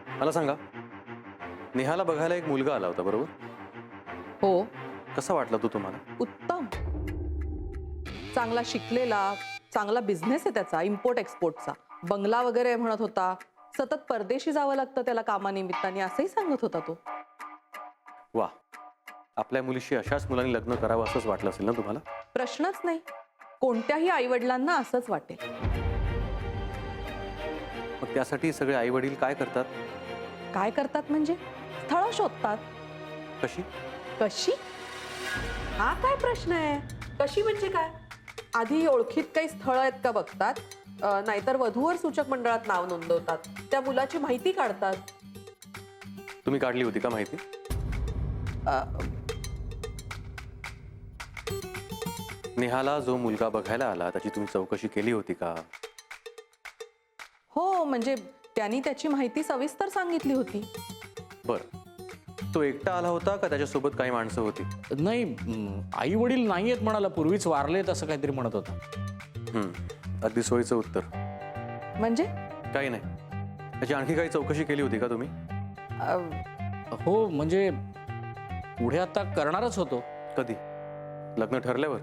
मला सांगा, नेहाला बघायला एक मुलगा आला होता बरोबर? हो. कसा वाटला तो तुम्हाला? उत्तम. चांगला शिकलेला, चांगला बिझनेस आहे त्याचा, इम्पोर्ट एक्सपोर्टचा. बंगला वगैरे म्हणत होता. सतत परदेशी जावं लागतं त्याला कामानिमित्ताने असंही सांगत होता तो. वा, आपल्या मुलीशी अशाच मुलांनी लग्न करावं असंच वाटलं असेल ना तुम्हाला? प्रश्नच नाही. कोणत्याही आईवडिलांना असंच वाटेल. मग त्यासाठी सगळे आई वडील काय करतात? काय करतात म्हणजे स्थळं शोधतात. कशी? कशी? हा काय प्रश्न आहे? कशी म्हणजे काय? आधी ओळखीत काही स्थळं आहेत का बघतात, नाहीतर वधूवर सूचक मंडळात नाव नोंदवतात, त्या मुलाची माहिती काढतात. तुम्ही काढली होती का माहिती? अ, नेहाला जो मुलगा बघायला आला त्याची तुम्ही चौकशी केली होती का? हो, म्हणजे त्यांनी त्याची माहिती सविस्तर सांगितली होती. बरं, तो एकटा आला होता का त्याच्यासोबत काही माणसं होती? नाही, आई वडील नाही आहेत म्हणाला, पूर्वीच वारलेत असं काहीतरी म्हणत होता. अगदी सोयीचं उत्तर. म्हणजे काही नाही. त्याची आणखी काही चौकशी केली होती का तुम्ही? अ, हो, म्हणजे पुढे आता करणारच होतो. कधी? लग्न ठरल्यावर?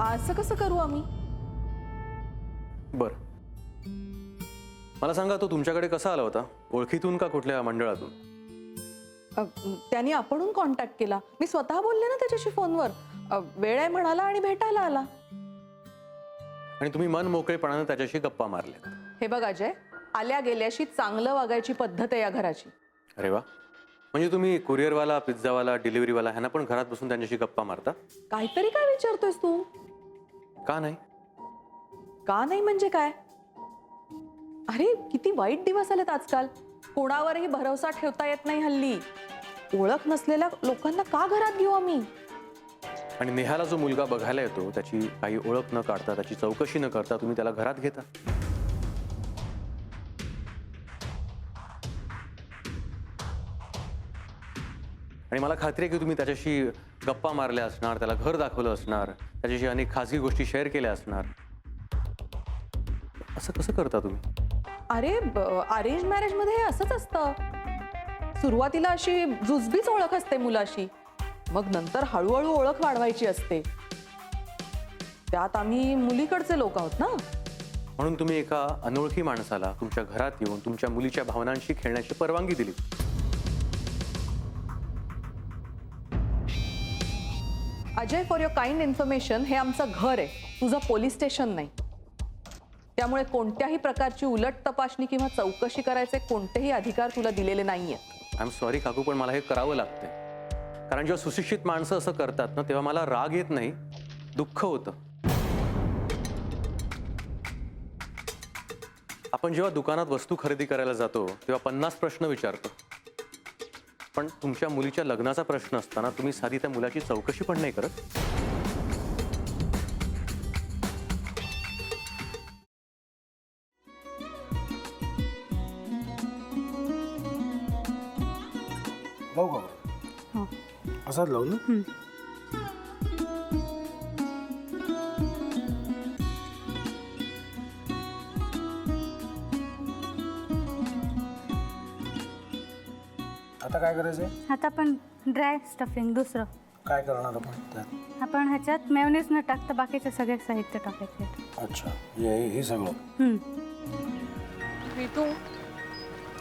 असं कसं करू आम्ही? बरं, मला सांगा, तो तुमच्याकडे कसा आला होता? ओळखीतून का कुठल्या मंडळातून? त्यांनी आपणहून कॉन्टॅक्ट केला. मी स्वतः बोलले ना त्याच्याशी फोनवर. वेळ आहे म्हणाला आणि भेटायला आला. आणि तुम्ही मन मोकळेपणाने त्याच्याशी गप्पा मारल्या? हे बघ अजय, आल्या गेल्याशी चांगलं वागायची पद्धत आहे या घराची. अरे वा, म्हणजे तुम्ही कुरिअरवाला, पिझ्झावाला, डिलिव्हरीवाला ह्यांना पण घरात बसून त्यांच्याशी गप्पा मारता? काहीतरी काय विचारतोयस तू? का नाही? का नाही म्हणजे काय? अरे किती वाईट दिवस आलेत आजकाल. कोणावरही भरोसा ठेवता येत नाही हल्ली. ओळख नसलेल्या लोकांना का घरात घेऊ आम्ही? आणि नेहाला जो मुलगा बघायला येतो त्याची काही ओळख न काढता, त्याची चौकशी न करता तुम्ही त्याला घरात घेता? आणि मला खात्री आहे की तुम्ही त्याच्याशी गप्पा मारल्या असणार, त्याला घर दाखवलं असणार, त्याच्याशी अनेक खाजगी गोष्टी शेअर केल्या असणार. असं कसं करता तुम्ही? अरे अरेंज मॅरेज मध्ये हे असंच असतं. सुरुवातीला अशी जुजबीच ओळख असते मुलाशी, मग नंतर हळूहळू ओळख वाढवायची असते. त्यात आम्ही मुलीकडचे लोक आहोत ना. म्हणून तुम्ही एका अनोळखी माणसाला तुमच्या घरात येऊन तुमच्या मुलीच्या भावनांशी खेळण्याची परवानगी दिली. Ajay, for your kind information, हे आमचं घर आहे, तुझं पोलीस स्टेशन नाही. त्यामुळे कोणत्याही प्रकारची उलट तपासणी किंवा चौकशी करायचे कोणतेही अधिकार तुला दिलेले नाहीये. आय एम सॉरी काकू, पण मला हे करावं लागतंय. कारण जेव्हा सुशिक्षित माणसं असं करतात ना, तेव्हा मला राग येत नाही, दुःख होतं. आपण जेव्हा दुकानात वस्तू खरेदी करायला जातो तेव्हा 50 प्रश्न विचारतो, पण तुमच्या मुलीच्या लग्नाचा प्रश्न असताना तुम्ही साधी त्या मुलाची चौकशी पण नाही करत. लावू का? हो. असाच लावू ना? आता काय करायचंय? आता आपण ड्राय स्टफिंग दुसरं काय करणार आपण त्यात? आपण ह्याच्यात मेयोनीज न टाकता बाकीचे सगळे साहित्य टाकायचे. अच्छा, हे सगळं. ऋतू,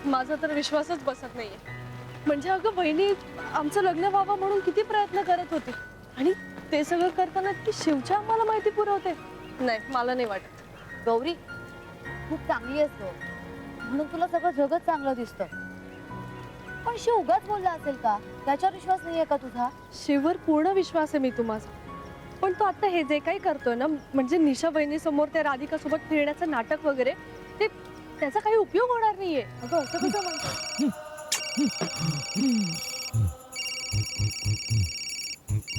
माझा तर विश्वासच बसत नाहीये. म्हणजे अगं बहिणी आमचं लग्न व्हावं म्हणून किती प्रयत्न करत होते, आणि ते सगळं करताना की शिवच्या आम्हाला माहिती पुरवते. नाही, मला नाही वाटत. गौरी, खूप चांगली आहेस गं, म्हणून तुला सगळं जगच चांगलं दिसतं. पण शिव उगाच बोलला असेल का? त्याच्यावर विश्वास नाहीये का तुझा? शिववर पूर्ण विश्वास आहे मी माझा. पण तो आता हे जे काही करतोय ना, म्हणजे निशा बहिणी समोर त्या राधिका सोबत फिरण्याचं नाटक वगैरे, ते त्याचा काही उपयोग होणार नाहीये. अगं असं कसं म्हणतो?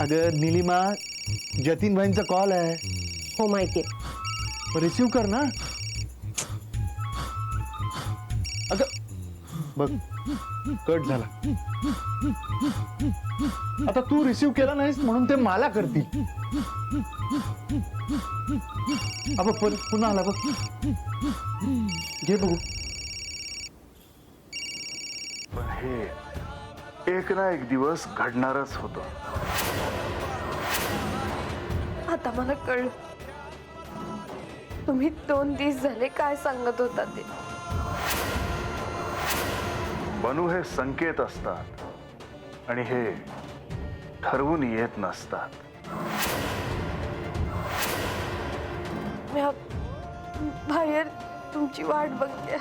अगं निलिमा, जतीन भाईंचा कॉल आहे. हो माहितीये. रिसीव कर ना. अगं बघ, कट झाला. आता तू रिसीव केला नाहीस म्हणून ते मला करतील. अबा पुन्हा आला बघ, घे बघू. हे एक ना एक दिवस घडणारच होतं. आता मला कळलं तुम्ही 2 दिवस झाले काय सांगत होता ते. बनू हे संकेत असतात आणि हे ठरवून येत नसतात. मी बाहेर तुमची वाट बघते.